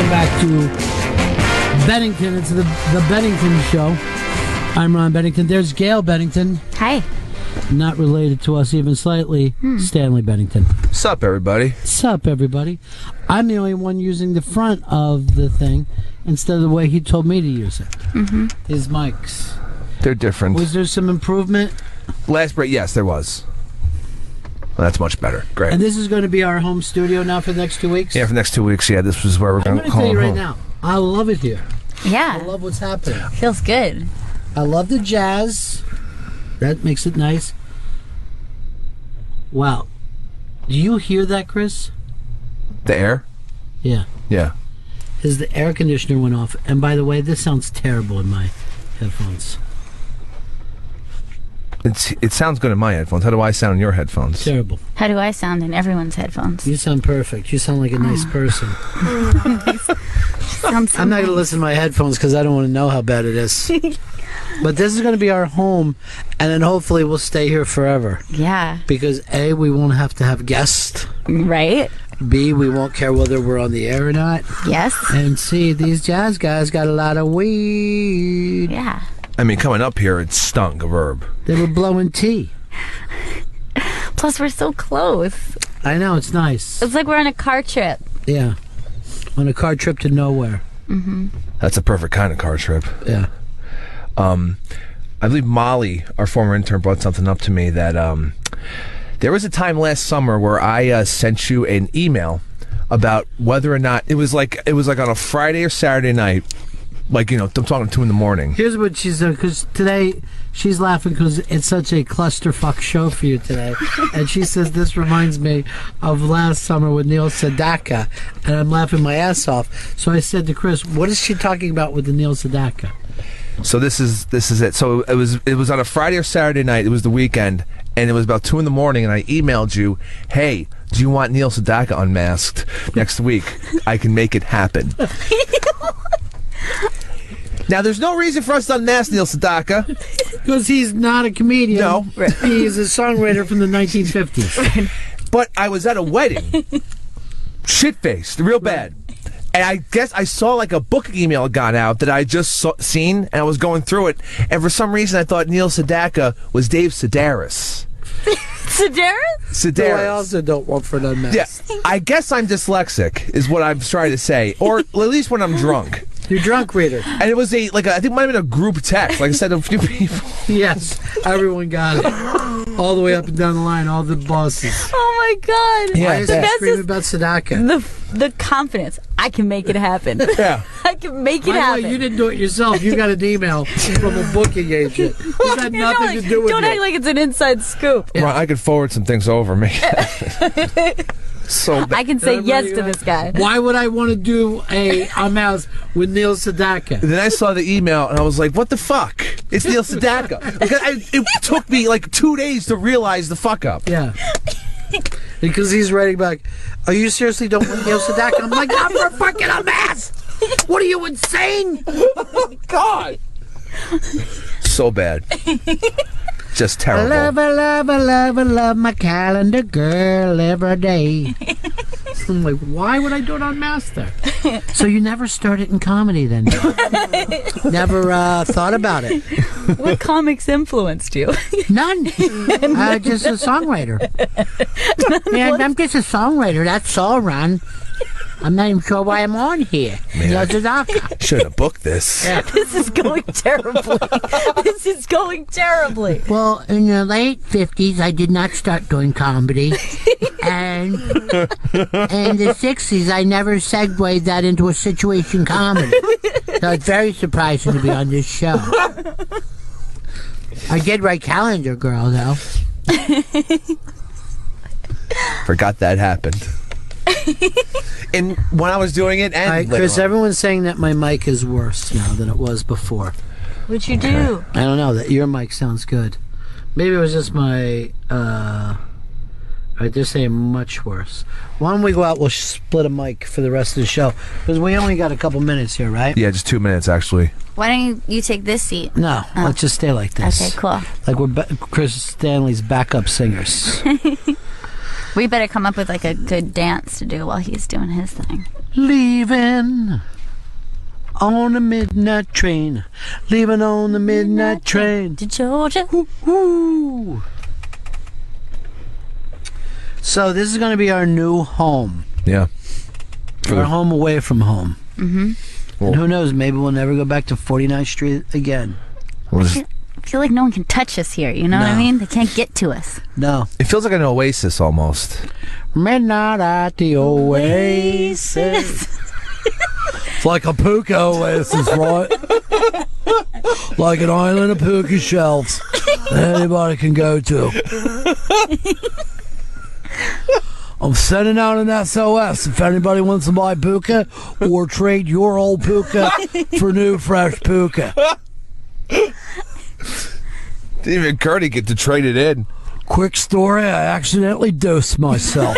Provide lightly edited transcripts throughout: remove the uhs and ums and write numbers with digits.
Welcome back to Bennington. It's the Bennington Show. I'm Ron Bennington. There's Gail Bennington. Hi. Not related to us even slightly. Stanley Bennington. Sup, everybody? Sup, everybody? I'm the only one using the front of the thing instead of the way he told me to use it. Mm-hmm. His mics. They're different. Was there some improvement? Last break, yes, there was. Well, that's much better. Great. And this is going to be our home studio now for the next 2 weeks? Yeah, for the next 2 weeks, yeah, this was where we're going to tell you right now, I love it here. Yeah. I love what's happening. Feels good. I love the jazz. That makes it nice. Wow. Do you hear that, Chris? The air? Yeah. Yeah. The air conditioner went off. And by the way, this sounds terrible in my headphones. It sounds good in my headphones. How do I sound in your headphones? Terrible. How do I sound in everyone's headphones? You sound perfect. You sound like a nice person. I'm not going to listen to my headphones because I don't want to know how bad it is. But this is going to be our home, and then hopefully we'll stay here forever. Yeah. Because A, we won't have to have guests. Right? B, we won't care whether we're on the air or not. Yes. And C, these jazz guys got a lot of weed. Yeah. I mean, coming up here, it stunk of herb. They were blowing tea. Plus, we're so close. I know, it's nice. It's like we're on a car trip. Yeah. On a car trip to nowhere. Mm-hmm. That's a perfect kind of car trip. Yeah. I believe Molly, our former intern, brought something up to me that there was a time last summer where I sent you an email about whether or not it was like on a Friday or Saturday night. Like, you know, I'm talking 2 in the morning. Here's what she's doing, because today she's laughing because it's such a clusterfuck show for you today. And she says, this reminds me of last summer with Neil Sedaka. And I'm laughing my ass off. So I said to Chris, what is she talking about with the Neil Sedaka? So this is it. So it was on a Friday or Saturday night. It was the weekend, and it was about 2 in the morning. And I emailed you, "Hey, do you want Neil Sedaka unmasked next week? I can make it happen." Now, there's no reason for us to unmask Neil Sedaka. Because he's not a comedian. No. He's a songwriter from the 1950s. But I was at a wedding. Shit-faced. Real bad. And I guess I saw like a booking email had gone out that I just seen, and I was going through it. And for some reason, I thought Neil Sedaka was Dave Sedaris. Sedaris? Sedaris. No, I also don't want for an unmasked. Yeah, I guess I'm dyslexic, is what I'm trying to say. Or at least when I'm drunk. You're drunk reader. And it was I think it might have been a group text. Like I said, a few people. Yes, everyone got it. All the way up and down the line, all the bosses. Oh my God. Yeah, Why is he screaming about Sedaka? The confidence. I can make it happen. Yeah. I can make it By the happen. way, you didn't do it yourself. You got an email from a booking agent. This had nothing to do with Don't you. act like it's an inside scoop. Yeah. Ron, I could forward some things over me. So bad. I can say yes to this guy. Why would I want to do a unmasked with Neil Sedaka? Then I saw the email and I was like, "What the fuck? It's Neil Sedaka." It took me like 2 days to realize the fuck up. Yeah. Because he's writing back, "Are you seriously don't want Neil Sedaka?" I'm like, "I'm for fucking unmasked. What are you, insane?" Oh God. So bad. Just terrible. I love my calendar girl every day. I'm like, why would I do it on Master? So you never started in comedy then? Never thought about it? What comics influenced you? None. Just a songwriter. Man, I'm just a songwriter. That's all, Ron. I'm not even sure why I'm on here. Should have booked this. Yeah. This is going terribly. This is going terribly. Well, in the late 50s, I did not start doing comedy. And in the 60s, I never segued that into a situation comedy. So it's very surprising to be on this show. I did write Calendar Girl, though. Forgot that happened. And when I was doing it, and All right, Chris, everyone's saying that my mic is worse now than it was before. What'd you do? I don't know. That your mic sounds good. Maybe it was just my. They're saying much worse. Why don't we go out? We'll split a mic for the rest of the show because we only got a couple minutes here, right? Yeah, just 2 minutes actually. Why don't you take this seat? No, let's just stay like this. Okay, cool. Like we're Chris Stanley's backup singers. We better come up with like a good dance to do while he's doing his thing. Leaving on the midnight train. Leaving on the midnight train. To Georgia. Woo. So this is going to be our new home. Yeah. Our home away from home. Mm-hmm. Well, and who knows, maybe we'll never go back to 49th Street again. we'll I just- feel like no one can touch us here, you know what I No. mean? They can't get to us. No. it feels like an oasis almost. Midnight at the Oasis. It's like a puka oasis, right? Like an island of puka shells that anybody can go to. I'm sending out an SOS if anybody wants to buy puka or trade your old puka for new fresh puka. Didn't even occur to get to trade it in. Quick story, I accidentally dosed myself.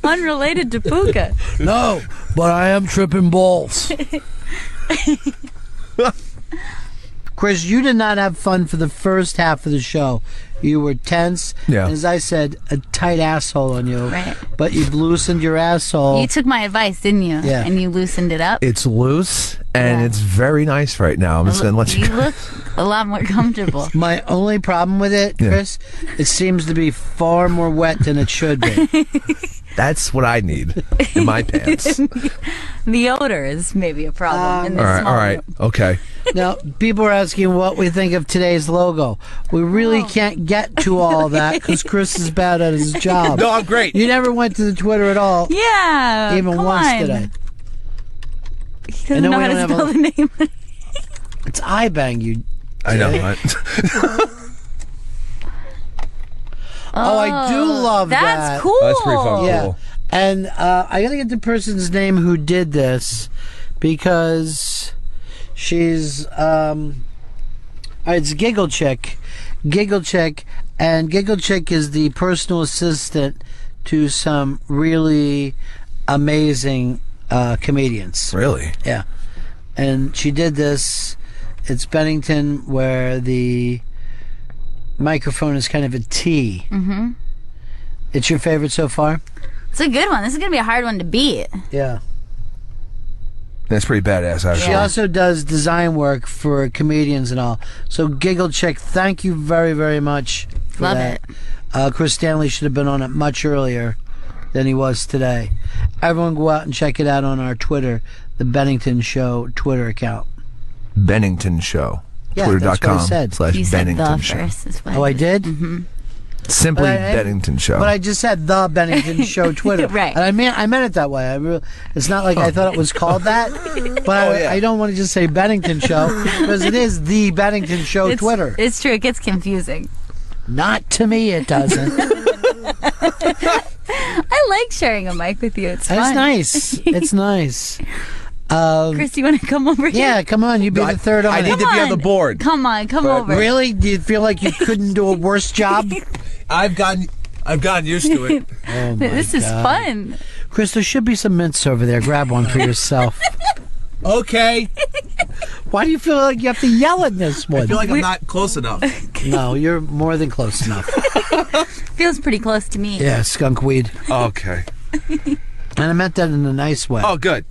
Unrelated to Puka. No, but I am tripping balls. Chris, you did not have fun for the first half of the show. You were tense. Yeah. As I said, a tight asshole on you. Right. But you've loosened your asshole. You took my advice, didn't you? Yeah. And you loosened it up. It's loose and Yeah. it's very nice right now. I'm just going to let you You go. look a lot more comfortable. My only problem with it, Yeah. Chris, it seems to be far more wet than it should be. That's what I need in my pants. The odor is maybe a problem in this All small right. room. Okay. Now, people are asking what we think of today's logo. We really can't get to all that because Chris is bad at his job. No, I'm great. You never went to the Twitter at all, Yeah. even come once on. today. He I doesn't know know we how to don't have spell a- the name. It's iBang, you. I know. Oh, I do love that. That's cool. That's pretty fun. Yeah. Cool. And I gotta get the person's name who did this because she's it's Giggle Chick. Giggle Chick, and Giggle Chick is the personal assistant to some really amazing comedians. Really? Yeah. And she did this. It's Bennington where the microphone is kind of a T. Mm-hmm. It's your favorite so far? It's a good one. This is going to be a hard one to beat. Yeah. That's pretty badass, actually. She also does design work for comedians and all. So Giggle Chick, thank you very, very much for Love that. it. Chris Stanley should have been on it much earlier than he was today. Everyone go out and check it out on our Twitter, the Bennington Show Twitter account. Bennington Show. Yeah, that's what I said. Twitter.com/Slash You said Bennington the Show. first is what Oh, I did? Mm-hmm. Simply But I- Bennington Show. But I just said the Bennington Show Twitter. Right. And I meant it that way. It's not like I thought it was called that. But yeah. I don't want to just say Bennington Show because it is the Bennington Show Twitter. It's true. It gets confusing. Not to me, it doesn't. I like sharing a mic with you. It's It's fun. nice. It's nice. Chris, you want to come over here? Yeah, come on. You be the third on I it. need to be on the board. Come on, come over. Really? Do you feel like you couldn't do a worse job? I've gotten used to it. Oh my This is God. fun. Chris, there should be some mints over there. Grab one for yourself. Okay. Why do you feel like you have to yell at this one? I feel like I'm not close enough. No, you're more than close enough. Feels pretty close to me. Yeah, skunk weed. Okay. And I meant that in a nice way. Oh, good.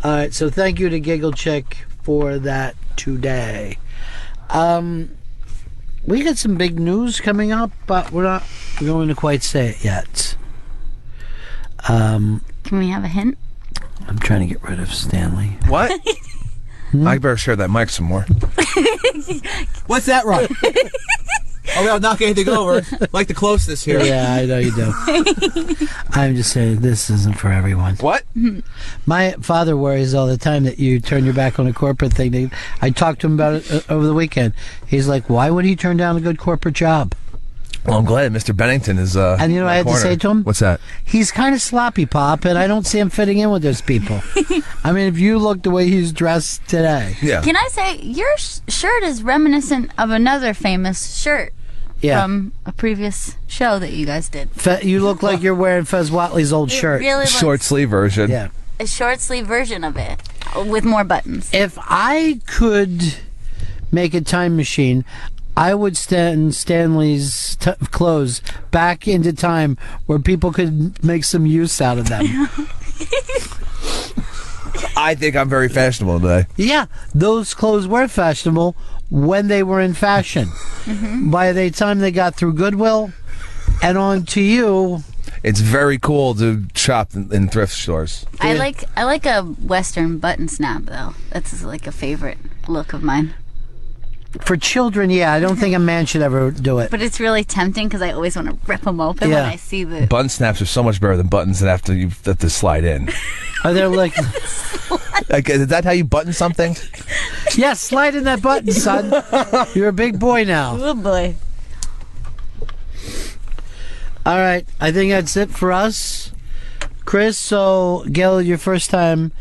All right, so thank you to Giggle Chick for that today. We got some big news coming up, but we're not going to quite say it yet. Can we have a hint? I'm trying to get rid of Stanley. What? I better share that mic some more. What's that, Ron? Oh, we don't knock anything over. Like the closeness here. Yeah, I know you do. I'm just saying this isn't for everyone. What? My father worries all the time that you turn your back on a corporate thing. I talked to him about it over the weekend. He's like, why would he turn down a good corporate job? Well, I'm glad Mr. Bennington is. And you know what I had to say to him? What's that? He's kind of sloppy, Pop, and I don't see him fitting in with those people. I mean, if you look the way he's dressed today. Yeah. Can I say your shirt is reminiscent of another famous shirt Yeah. from a previous show that you guys did? You look like you're wearing Fez Watley's old shirt. It really looks Short sleeve version. Yeah. a short sleeve version of it with more buttons. If I could make a time machine, I would send Stanley's clothes back into time where people could make some use out of them. I think I'm very fashionable today. Yeah, those clothes were fashionable when they were in fashion. By the time they got through Goodwill and on to you... It's very cool to shop in thrift stores. I like a Western button snap, though. That's like a favorite look of mine. For children, yeah, I don't think a man should ever do it. But it's really tempting because I always want to rip them open when I see the... Button snaps are so much better than buttons that you have to slide in. Are there like... Is that how you button something? Yeah, slide in that button, son. You're a big boy now. Oh, boy. All right, I think that's it for us. Chris, so, Gail, your first time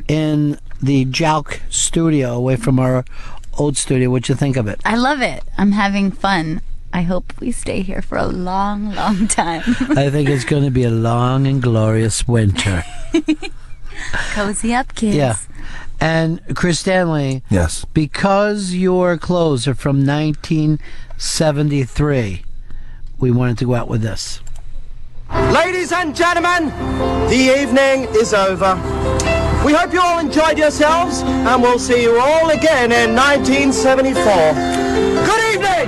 in the Jalk studio, away from our old studio. What'd you think of it? I love it. I'm having fun. I hope we stay here for a long, long time. I think it's going to be a long and glorious winter. Cozy up, kids. Yeah. And Chris Stanley. Yes. Because your clothes are from 1973, we wanted to go out with this. Ladies and gentlemen, the evening is over. We hope you all enjoyed yourselves, and we'll see you all again in 1974. Good evening!